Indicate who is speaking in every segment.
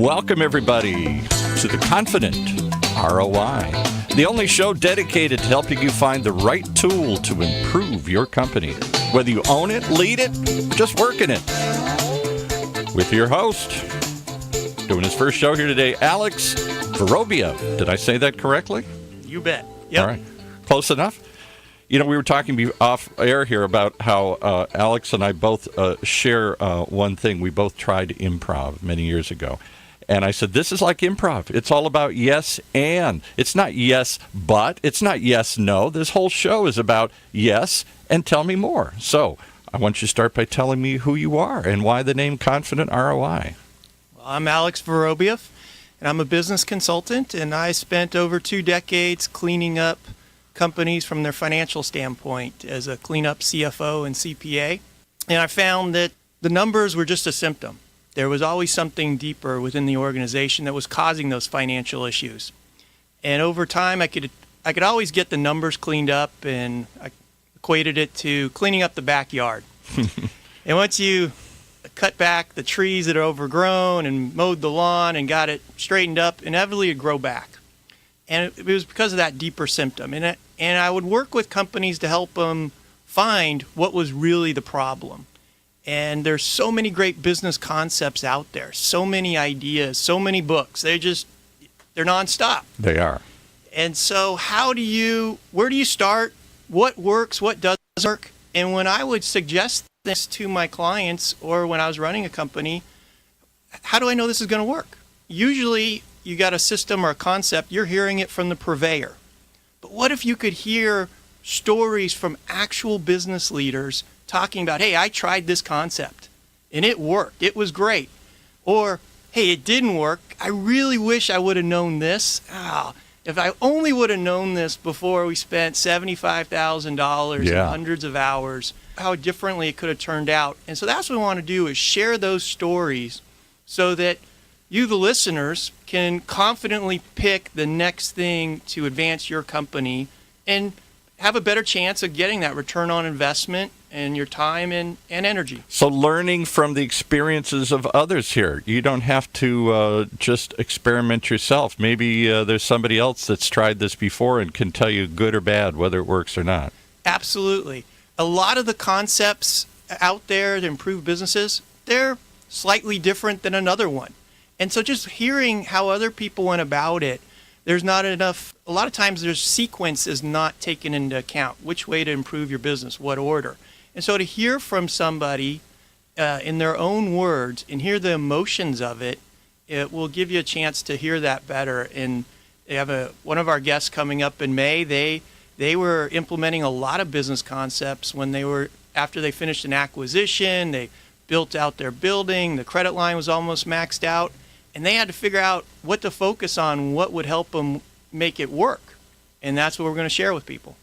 Speaker 1: Welcome, everybody, to the Confident ROI, the only show dedicated to helping you find the right tool to improve your company, whether you own it, lead it, just work in it. With your host, doing his first show here today, Alex Vorobieff. Did I say that correctly?
Speaker 2: You bet. Yep.
Speaker 1: All right. Close enough? You know, we were talking off air here about how Alex and I both share one thing. We both tried improv many years ago. And I said, this is like improv. It's all about yes and. It's not yes but. It's not yes no. This whole show is about yes and tell me more. So I want you to start by telling me who you are and why the name Confident ROI.
Speaker 2: Well, I'm Alex Vorobieff, and I'm a business consultant, and I spent over 2 decades cleaning up companies from their financial standpoint as a cleanup CFO and CPA. And I found that the numbers were just a symptom. There was always something deeper within the organization that was causing those financial issues. And over time, I could always get the numbers cleaned up, and I equated it to cleaning up the backyard. And once you cut back the trees that are overgrown and mowed the lawn and got it straightened up, inevitably it'd grow back. And it was because of that deeper symptom. And I would work with companies to help them find what was really the problem. And there's so many great business concepts out there, so many ideas, so many books. They're nonstop.
Speaker 1: They are.
Speaker 2: And so where do you start? What works? What doesn't work? And when I would suggest this to my clients or when I was running a company, how do I know this is going to work? Usually you got a system or a concept, you're hearing it from the purveyor. But what if you could hear stories from actual business leaders talking about, hey, I tried this concept and it worked. It was great. Or, hey, it didn't work. I really wish I would have known this. If I only would have known this before we spent $75,000 and hundreds of hours, how differently it could have turned out. And so that's what we want to do, is share those stories so that you, the listeners, can confidently pick the next thing to advance your company and have a better chance of getting that return on investment and your time and energy.
Speaker 1: So learning from the experiences of others here. You don't have to just experiment yourself. Maybe there's somebody else that's tried this before and can tell you good or bad, whether it works or not.
Speaker 2: Absolutely. A lot of the concepts out there to improve businesses, they're slightly different than another one. And so just hearing how other people went about it, there's not enough. A lot of times there's sequence is not taken into account. Which way to improve your business, what order. And so to hear from somebody in their own words and hear the emotions of it, it will give you a chance to hear that better. And they have one of our guests coming up in May. They were implementing a lot of business concepts after they finished an acquisition. They built out their building. The credit line was almost maxed out. And they had to figure out what to focus on, what would help them make it work. And that's what we're going to share with people.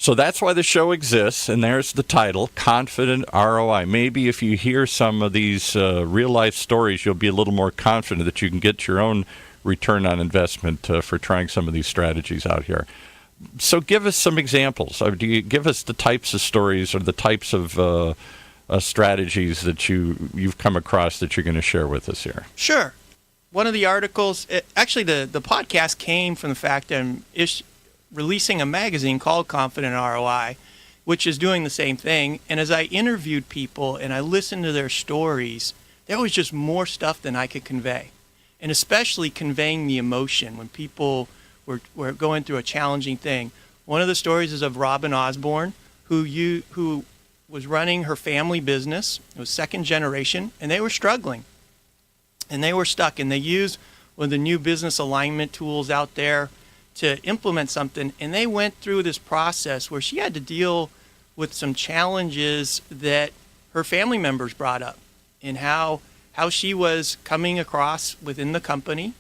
Speaker 1: So that's why the show exists, and there's the title, Confident ROI. Maybe if you hear some of these real-life stories, you'll be a little more confident that you can get your own return on investment for trying some of these strategies out here. So give us some examples. Do you give us the types of stories or the types of strategies that you've come across that you're going to share with us here?
Speaker 2: Sure. One of the articles, actually the podcast came from the fact that I'm releasing a magazine called Confident ROI, which is doing the same thing. And as I interviewed people and I listened to their stories, there was just more stuff than I could convey. And especially conveying the emotion when people were going through a challenging thing. One of the stories is of Robin Osborne, who was running her family business. It was second generation, and they were struggling. And they were stuck, and they used one of the new business alignment tools out there to implement something. And they went through this process where she had to deal with some challenges that her family members brought up and how she was coming across within the company,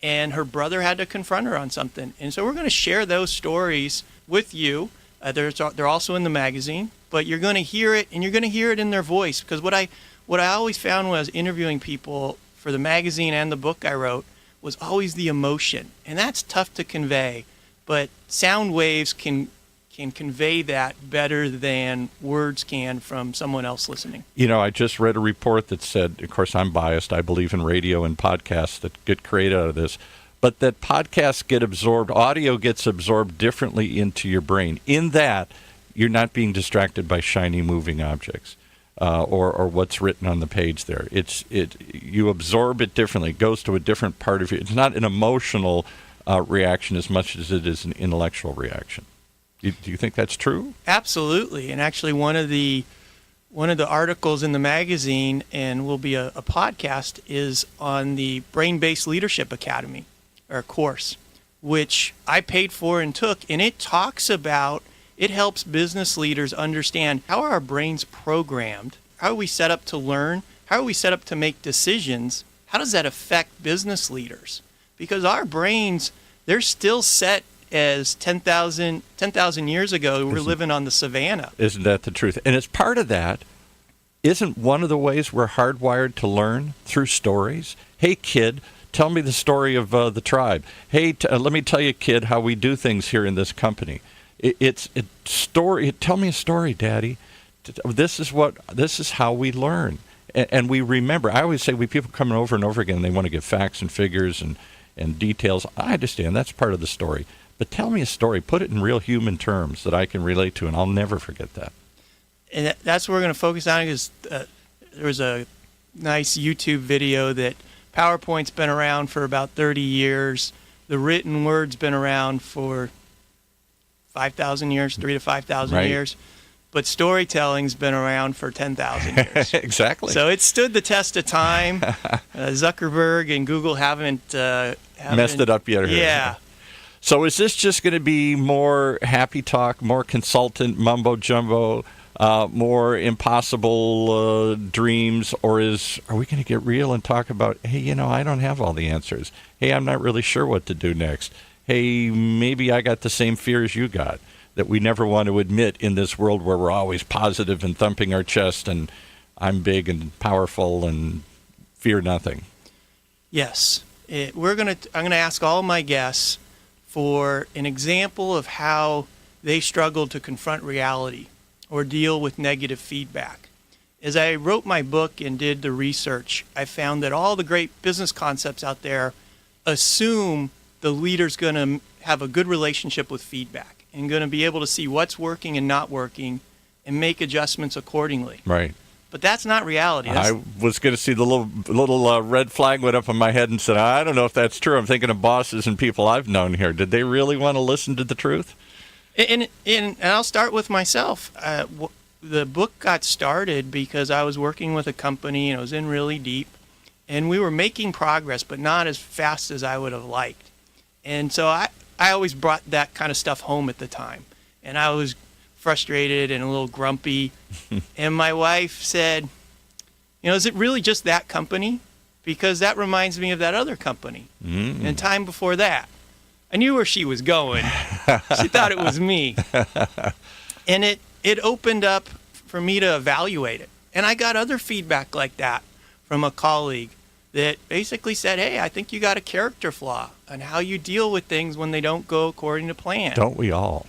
Speaker 2: and her brother had to confront her on something. And so we're going to share those stories with you. They're also in the magazine, but you're going to hear it, and you're going to hear it in their voice. Because what I always found when I was interviewing people for the magazine and the book I wrote was always the emotion. And that's tough to convey, but sound waves can can convey that better than words can from someone else listening.
Speaker 1: I just read a report that said, of course, I'm biased. I believe in radio and podcasts that get created out of this, but that podcasts get absorbed, audio gets absorbed differently into your brain, in that you're not being distracted by shiny moving objects or what's written on the page there. You absorb it differently. It goes to a different part of you. It's not an emotional reaction as much as it is an intellectual reaction. Do you think that's true?
Speaker 2: Absolutely. And actually, one of the articles in the magazine, and will be a podcast, is on the Brain-Based Leadership Academy, or course, which I paid for and took. And it talks about, it helps business leaders understand how are our brains programmed, how are we set up to learn, how are we set up to make decisions, how does that affect business leaders? Because our brains, they're still set as 10,000 years ago. We're living on the savannah. Isn't
Speaker 1: that the truth? And as part of that, isn't one of the ways we're hardwired to learn through stories? Hey, kid, tell me the story of the tribe. Hey, let me tell you, kid, how we do things here in this company. It's story. Tell me a story, Daddy. This is how we learn, and we remember. I always say, people coming over and over again, they want to give facts and figures and details. I understand that's part of the story. But tell me a story. Put it in real human terms that I can relate to, and I'll never forget that.
Speaker 2: And that's what we're going to focus on, because there was a nice YouTube video that PowerPoint's been around for about 30 years. The written word's been around for 5,000 years, 3,000 to 5,000 years. But storytelling's been around for 10,000 years.
Speaker 1: Exactly.
Speaker 2: So it stood the test of time. Zuckerberg and Google haven't
Speaker 1: messed it up yet.
Speaker 2: Yeah.
Speaker 1: So is this just going to be more happy talk, more consultant mumbo jumbo, more impossible dreams, or are we going to get real and talk about, hey, I don't have all the answers. Hey, I'm not really sure what to do next. Hey, maybe I got the same fear as you got, that we never want to admit in this world where we're always positive and thumping our chest and I'm big and powerful and fear nothing.
Speaker 2: Yes. I'm going to ask all my guests for an example of how they struggled to confront reality or deal with negative feedback. As I wrote my book and did the research, I found that all the great business concepts out there assume the leader's going to have a good relationship with feedback and going to be able to see what's working and not working and make adjustments accordingly.
Speaker 1: Right.
Speaker 2: But that's not reality.
Speaker 1: I was going to see the little red flag went up on my head and said, I don't know if that's true. I'm thinking of bosses and people I've known here. Did they really want to listen to the truth?
Speaker 2: And I'll start with myself. The book got started because I was working with a company and I was in really deep. And we were making progress, but not as fast as I would have liked. And so I always brought that kind of stuff home at the time. And I was frustrated and a little grumpy. And my wife said, is it really just that company? Because that reminds me of that other company. Mm. And time before that. I knew where she was going. She thought it was me. And it opened up for me to evaluate it. And I got other feedback like that from a colleague that basically said, hey, I think you got a character flaw on how you deal with things when they don't go according to plan.
Speaker 1: Don't we all?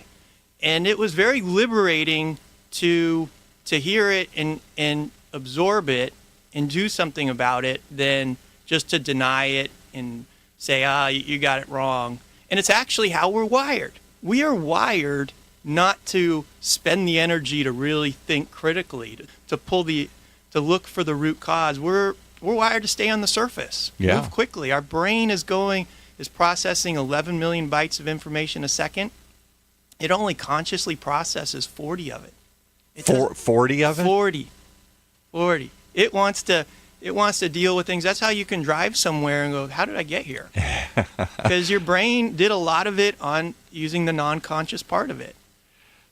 Speaker 2: And it was very liberating to hear it and absorb it and do something about it than just to deny it and say, you got it wrong. And it's actually how we're wired. We are wired not to spend the energy to really think critically, to look for the root cause. We're wired to stay on the surface, move quickly. Our brain is processing 11 million bytes of information a second. It only consciously processes 40 of it.
Speaker 1: 40 of it?
Speaker 2: 40. It wants to deal with things. That's how you can drive somewhere and go, how did I get here? Because your brain did a lot of it on using the non-conscious part of it.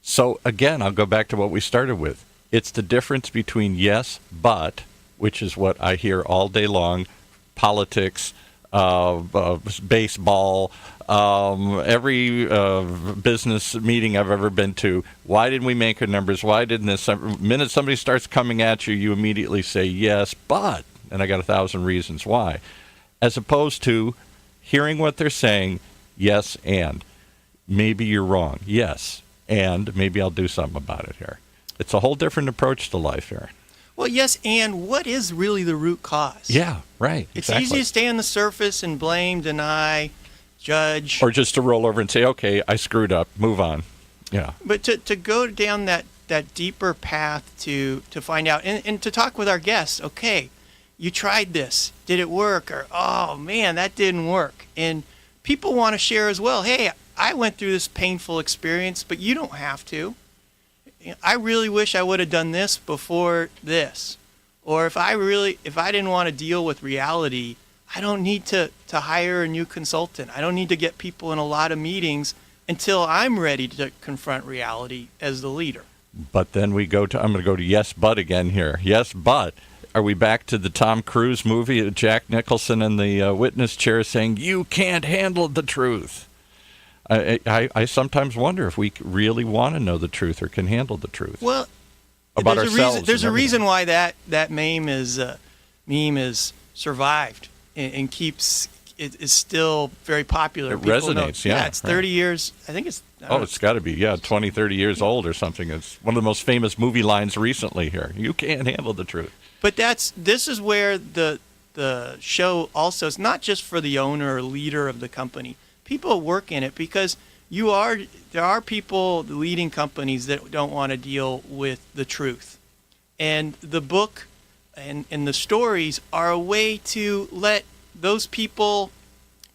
Speaker 1: So again, I'll go back to what we started with. It's the difference between yes, but, which is what I hear all day long, politics, baseball, every business meeting I've ever been to. Why didn't we make our numbers? Why didn't this? The minute somebody starts coming at you, you immediately say yes, but, and I got 1,000 reasons why, as opposed to hearing what they're saying, yes, and maybe you're wrong, yes, and maybe I'll do something about it here. It's a whole different approach to life here.
Speaker 2: Well, yes, and what is really the root cause?
Speaker 1: Yeah, right.
Speaker 2: It's
Speaker 1: exactly.
Speaker 2: easy to stay on the surface and blame, deny, judge.
Speaker 1: Or just to roll over and say, okay, I screwed up, move on. Yeah.
Speaker 2: But to go down that deeper path to find out and to talk with our guests, okay, you tried this. Did it work? Or, oh, man, that didn't work. And people want to share as well. Hey, I went through this painful experience, but you don't have to. I really wish I would have done this before this. Or if I didn't want to deal with reality, I don't need to hire a new consultant. I don't need to get people in a lot of meetings until I'm ready to confront reality as the leader.
Speaker 1: But then I'm going to go to yes, but again here. Yes, but are we back to the Tom Cruise movie, Jack Nicholson in the witness chair saying, you can't handle the truth? I sometimes wonder if we really want to know the truth or can handle the truth.
Speaker 2: Well,
Speaker 1: about ourselves.
Speaker 2: There's a reason why that meme is survived and is still very popular.
Speaker 1: It
Speaker 2: People
Speaker 1: resonates,
Speaker 2: know.
Speaker 1: yeah.
Speaker 2: It's 30 years. I think it's.
Speaker 1: It's got to be, 20, 30 years old or something. It's one of the most famous movie lines recently here. You can't handle the truth.
Speaker 2: But this is where the show also is not just for the owner or leader of the company. People work in it because there are people leading companies that don't want to deal with the truth. And the book and the stories are a way to let those people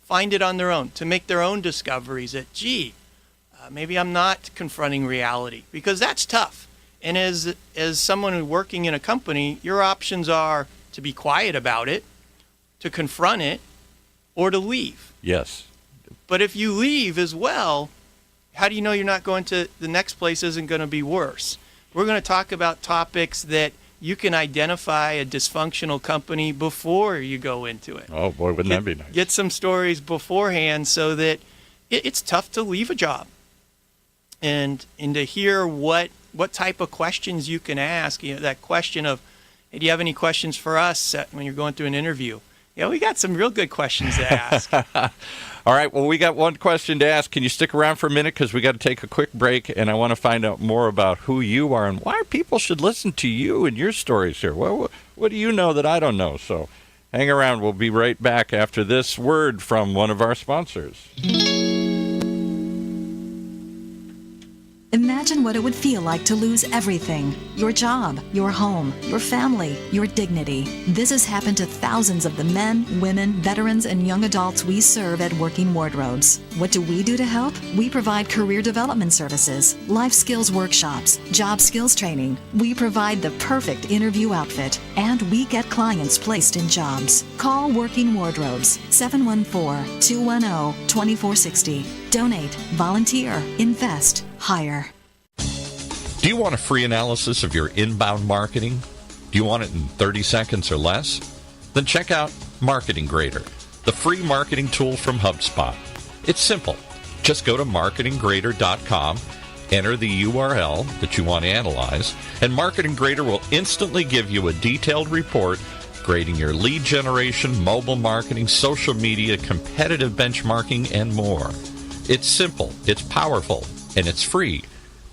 Speaker 2: find it on their own, to make their own discoveries that, maybe I'm not confronting reality, because that's tough. And as someone who's working in a company, your options are to be quiet about it, to confront it, or to leave.
Speaker 1: Yes.
Speaker 2: But if you leave as well, how do you know you're not going to the next place isn't going to be worse? We're going to talk about topics that you can identify a dysfunctional company before you go into it.
Speaker 1: Oh, boy, wouldn't that be nice?
Speaker 2: Get some stories beforehand so that it's tough to leave a job. And to hear what type of questions you can ask, that question of, hey, do you have any questions for us when you're going through an interview? Yeah, we got some real good questions to ask.
Speaker 1: All right, well, we got one question to ask. Can you stick around for a minute because we got to take a quick break, and I want to find out more about who you are and why people should listen to you and your stories here. Well, what do you know that I don't know? So hang around. We'll be right back after this word from one of our sponsors.
Speaker 3: Imagine what it would feel like to lose everything. Your job, your home, your family, your dignity. This has happened to thousands of the men, women, veterans, and young adults we serve at Working Wardrobes. What do we do to help? We provide career development services, life skills workshops, job skills training. We provide the perfect interview outfit, and we get clients placed in jobs. Call Working Wardrobes, 714-210-2460. Donate, volunteer, invest, hire.
Speaker 4: Do you want a free analysis of your inbound marketing? Do you want it in 30 seconds or less? Then check out Marketing Grader, the free marketing tool from HubSpot. It's simple. Just go to marketinggrader.com, enter the URL that you want to analyze, and Marketing Grader will instantly give you a detailed report grading your lead generation, mobile marketing, social media, competitive benchmarking, and more. It's simple, it's powerful, and it's free.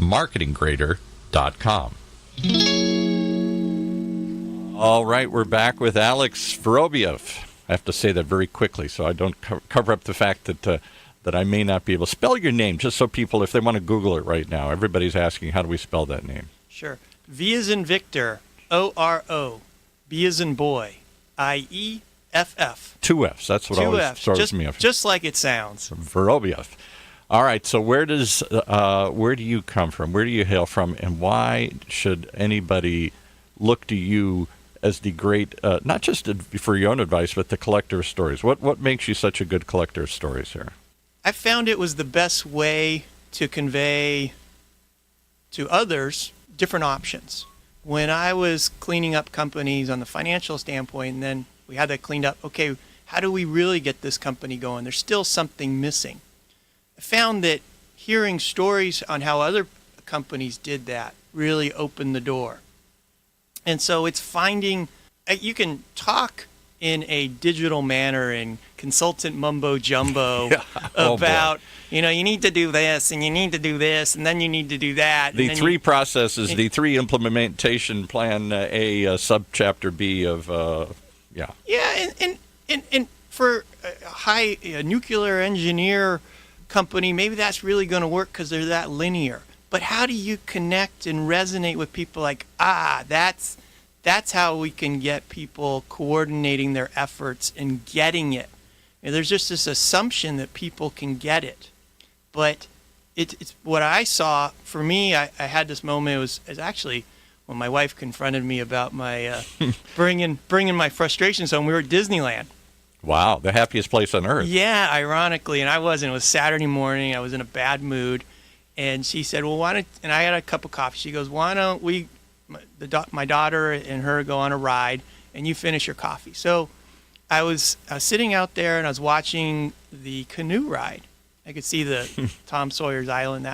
Speaker 4: marketinggrader.com.
Speaker 1: All right, we're back with Alex Vorobieff. I have to say that very quickly so I don't cover up the fact that I may not be able to spell your name, just so people, if they want to Google it right now, everybody's asking, how do we spell that name?
Speaker 2: Sure. V as in Victor, O-R-O. B as in boy, I-E-F-F.
Speaker 1: Two F's. That's what always throws me off.
Speaker 2: Just like it sounds.
Speaker 1: Vorobieff. All right, so where do you come from? Where do you hail from? And why should anybody look to you as the great, not just for your own advice, but the collector of stories? What makes you such a good collector of stories here?
Speaker 2: I found it was the best way to convey to others different options. When I was cleaning up companies on the financial standpoint, and then we had that cleaned up, okay, how do we really get this company going? There's still something missing. I found that hearing stories on how other companies did that really opened the door. And so it's finding, you can talk in a digital manner and consultant mumbo jumbo
Speaker 1: Oh,
Speaker 2: about, you need to do this and you need to do this and then you need to do that.
Speaker 1: The three processes, the three implementation plan A, subchapter B of,
Speaker 2: Yeah, and for a high nuclear engineer company, maybe that's really going to work because they're that linear. But how do you connect and resonate with people like, that's how we can get people coordinating their efforts and getting it. There's just this assumption that people can get it. But it's what I saw, for me, I had this moment, it was actually when my wife confronted me about my bringing my frustrations home. We were at Disneyland.
Speaker 1: wow, the happiest place on earth.
Speaker 2: Yeah, ironically, and I wasn't. It was Saturday morning. I was in a bad mood. And she said, well, and I had a cup of coffee. She goes, why don't we, my daughter and her go on a ride and you finish your coffee. So I was sitting out there and I was watching the canoe ride. I could see the Tom Sawyer's Island,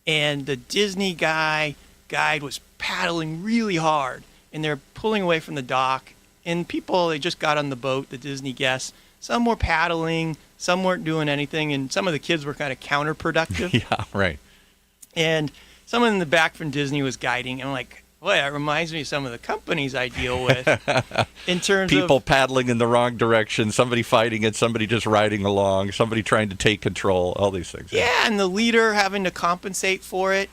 Speaker 2: and the Disney guide was paddling really hard, and they're pulling away from the dock. And people, they just got on the boat, the Disney guests. Some were paddling, some weren't doing anything, and some of the kids were kind of counterproductive.
Speaker 1: Yeah, right.
Speaker 2: And someone in the back from Disney was guiding. And I'm like, boy, that reminds me of some of the companies I deal with in terms
Speaker 1: People
Speaker 2: of
Speaker 1: paddling in the wrong direction, somebody fighting it, somebody just riding along, somebody trying to take control, all these things.
Speaker 2: Yeah, and the leader having to compensate for it.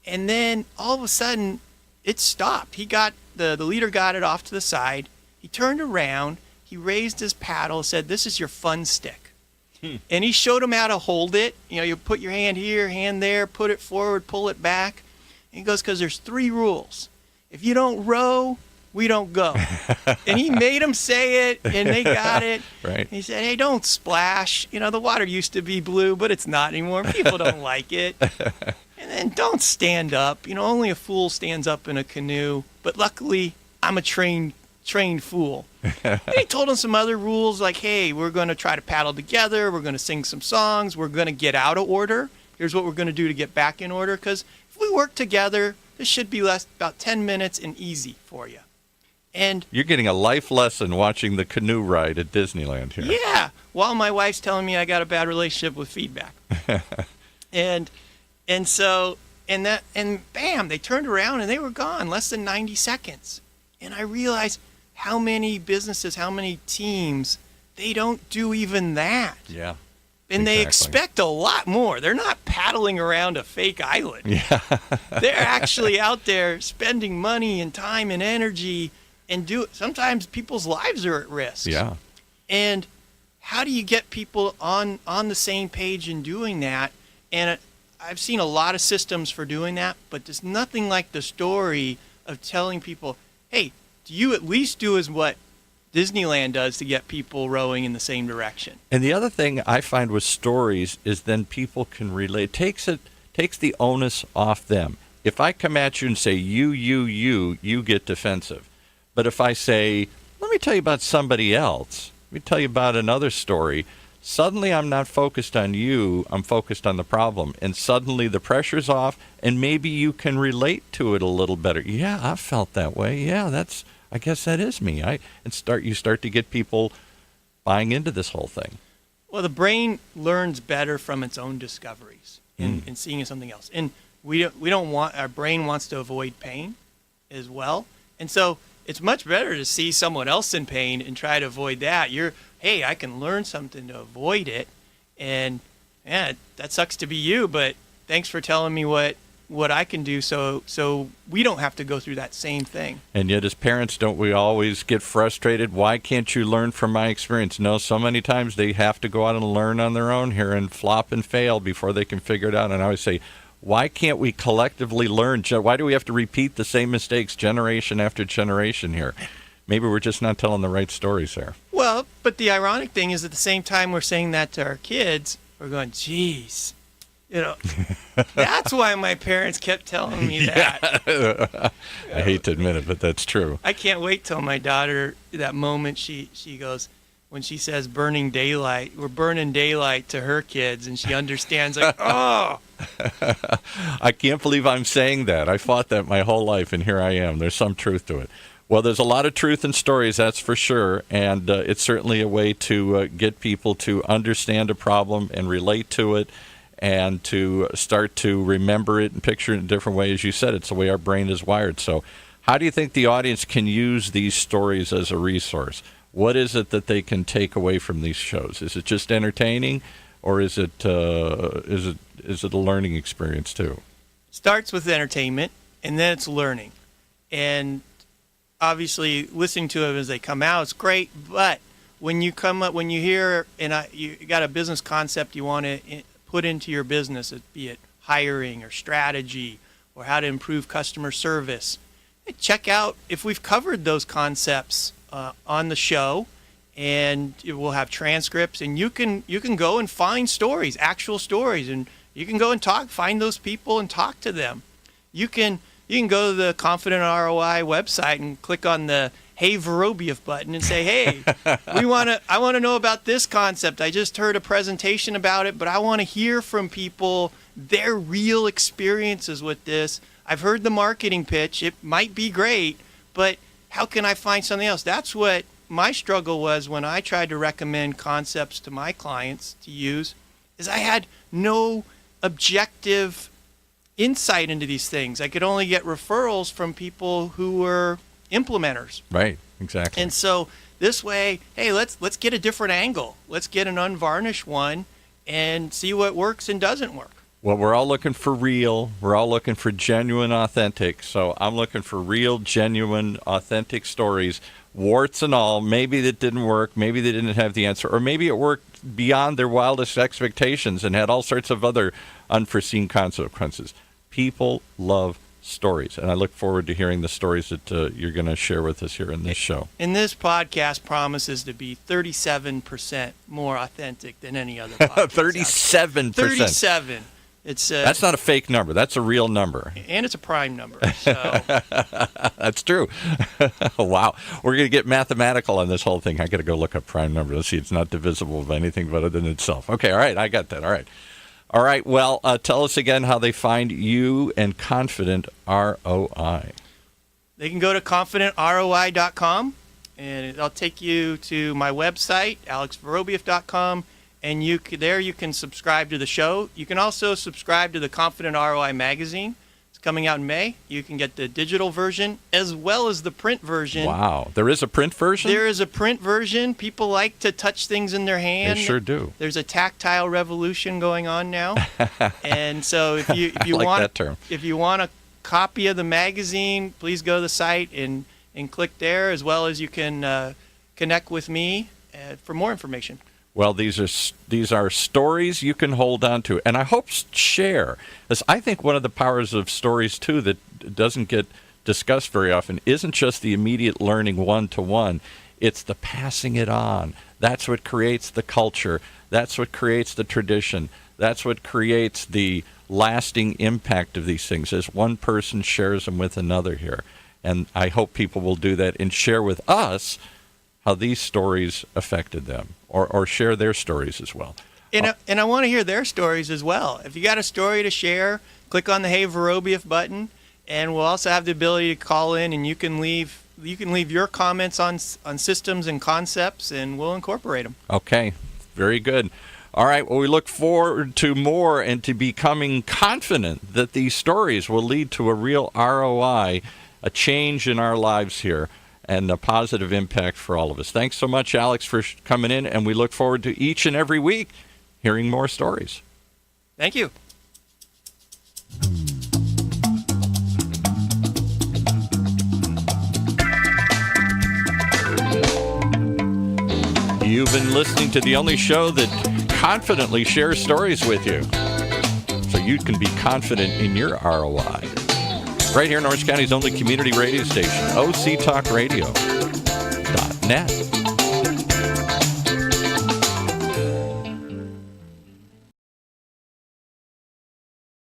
Speaker 2: And then all of a sudden, it stopped. The leader got it off to the side. He turned around. He raised his paddle, said, this is your fun stick. And he showed him how to hold it. You put your hand here, hand there, put it forward, pull it back. And he goes, because there's 3 rules. If you don't row, we don't go. And he made them say it, and they got it.
Speaker 1: Right.
Speaker 2: He said, hey, don't splash. The water used to be blue, but it's not anymore. People don't like it. And then don't stand up. Only a fool stands up in a canoe. But luckily, I'm a trained fool. And he told him some other rules like, hey, we're going to try to paddle together. We're going to sing some songs. We're going to get out of order. Here's what we're going to do to get back in order. Because if we work together, this should be about 10 minutes and easy for you. And
Speaker 1: You're getting a life lesson watching the canoe ride at Disneyland here.
Speaker 2: yeah, while my wife's telling me I got a bad relationship with feedback. and bam, they turned around and they were gone, less than 90 seconds. And I realized how many businesses, how many teams, they don't do even that.
Speaker 1: Yeah.
Speaker 2: And they
Speaker 1: Exactly.
Speaker 2: expect a lot more. They're not paddling around a fake island.
Speaker 1: Yeah.
Speaker 2: They're actually out there spending money and time and energy, and sometimes people's lives are at risk.
Speaker 1: Yeah.
Speaker 2: And how do you get people on the same page in doing that? And I've seen a lot of systems for doing that, but there's nothing like the story of telling people, hey, do you at least do as what Disneyland does to get people rowing in the same direction?
Speaker 1: And the other thing I find with stories is then people can relate. Takes the onus off them. If I come at you and say you get defensive. But if I say, let me tell you about somebody else, let me tell you about another story, suddenly I'm not focused on you, I'm focused on the problem. And suddenly the pressure's off, and maybe you can relate to it a little better. Yeah, I've felt that way. Yeah, I guess that is me. You start to get people buying into this whole thing.
Speaker 2: Well, the brain learns better from its own discoveries and seeing something else. And our brain wants to avoid pain as well. And so it's much better to see someone else in pain and try to avoid that. Hey, I can learn something to avoid it. And yeah, that sucks to be you, but thanks for telling me what I can do so we don't have to go through that same thing.
Speaker 1: And yet as parents, don't we always get frustrated? Why can't you learn from my experience? No, so many times they have to go out and learn on their own here and flop and fail before they can figure it out. And I always say, why can't we collectively learn? Why do we have to repeat the same mistakes generation after generation here? Maybe we're just not telling the right stories there.
Speaker 2: Well, but the ironic thing is at the same time we're saying that to our kids, we're going, geez, that's why my parents kept telling me that.
Speaker 1: I hate to admit it, but that's true.
Speaker 2: I can't wait till my daughter, that moment she goes, when she says burning daylight, we're burning daylight to her kids, and she understands, like, oh.
Speaker 1: I can't believe I'm saying that. I fought that my whole life, and here I am. There's some truth to it. Well, there's a lot of truth in stories, that's for sure, and it's certainly a way to get people to understand a problem and relate to it and to start to remember it and picture it in a different way. As you said, it's the way our brain is wired. So how do you think the audience can use these stories as a resource? What is it that they can take away from these shows? Is it just entertaining, or is it a learning experience too?
Speaker 2: Starts with entertainment, and then it's learning. And obviously, listening to them as they come out is great. But when you hear, and you got a business concept you want to put into your business, be it hiring or strategy or how to improve customer service, check out if we've covered those concepts on the show, and we'll have transcripts, and you can go and find stories, actual stories, and you can go and find those people and talk to them. You can go to the Confident ROI website and click on the Hey Vorobieff button and say, hey, I want to know about this concept. I just heard a presentation about it, but I want to hear from people their real experiences with this. I've heard the marketing pitch. It might be great, but how can I find something else? That's what my struggle was when I tried to recommend concepts to my clients to use, is I had no objective insight into these things. I could only get referrals from people who were implementers.
Speaker 1: Right, exactly.
Speaker 2: And so this way, hey, let's get a different angle. Let's get an unvarnished one and see what works and doesn't work.
Speaker 1: Well, we're all looking for real. We're all looking for genuine, authentic. So I'm looking for real, genuine, authentic stories, warts and all. Maybe that didn't work. Maybe they didn't have the answer. Or maybe it worked beyond their wildest expectations and had all sorts of other unforeseen consequences. People love stories, and I look forward to hearing the stories that you're going to share with us here in this show.
Speaker 2: And this podcast promises to be 37% more authentic than any other podcast.
Speaker 1: 37%.
Speaker 2: 37.
Speaker 1: That's not a fake number. That's a real number.
Speaker 2: And it's a prime number. So.
Speaker 1: That's true. Wow. We're going to get mathematical on this whole thing. I got to go look up prime number. Let's see. It's not divisible by anything but than itself. Okay. All right. I got that. All right. All right. Well, tell us again how they find you and Confident ROI.
Speaker 2: They can go to confidentroi.com, and it'll take you to my website, alexvorobieff.com, and you can subscribe to the show. You can also subscribe to the Confident ROI magazine. It's coming out in May. You can get the digital version as well as the print version.
Speaker 1: Wow. There is a print version?
Speaker 2: There is a print version. People like to touch things in their hand.
Speaker 1: They sure do.
Speaker 2: There's a tactile revolution going on now. And so if you
Speaker 1: like
Speaker 2: want
Speaker 1: that term.
Speaker 2: If you want a copy of the magazine, please go to the site and click there, as well as you can connect with me for more information.
Speaker 1: Well, these are stories you can hold on to, and I hope share. As I think one of the powers of stories too that doesn't get discussed very often isn't just the immediate learning one-to-one. It's the passing it on. That's what creates the culture. That's what creates the tradition. That's what creates the lasting impact of these things as one person shares them with another here. And I hope people will do that and share with us how these stories affected them, or share their stories as well.
Speaker 2: And I want to hear their stories as well. If you got a story to share, click on the Hey Vorobieff button, and we'll also have the ability to call in, and you can leave your comments on systems and concepts, and we'll incorporate them.
Speaker 1: Okay, very good. All right, well, we look forward to more and to becoming confident that these stories will lead to a real ROI, a change in our lives here, and a positive impact for all of us. Thanks so much, Alex, for coming in, and we look forward to each and every week hearing more stories.
Speaker 2: Thank you.
Speaker 1: You've been listening to the only show that confidently shares stories with you, so you can be confident in your ROI. Right here in Orange County's only community radio station, octalkradio.net.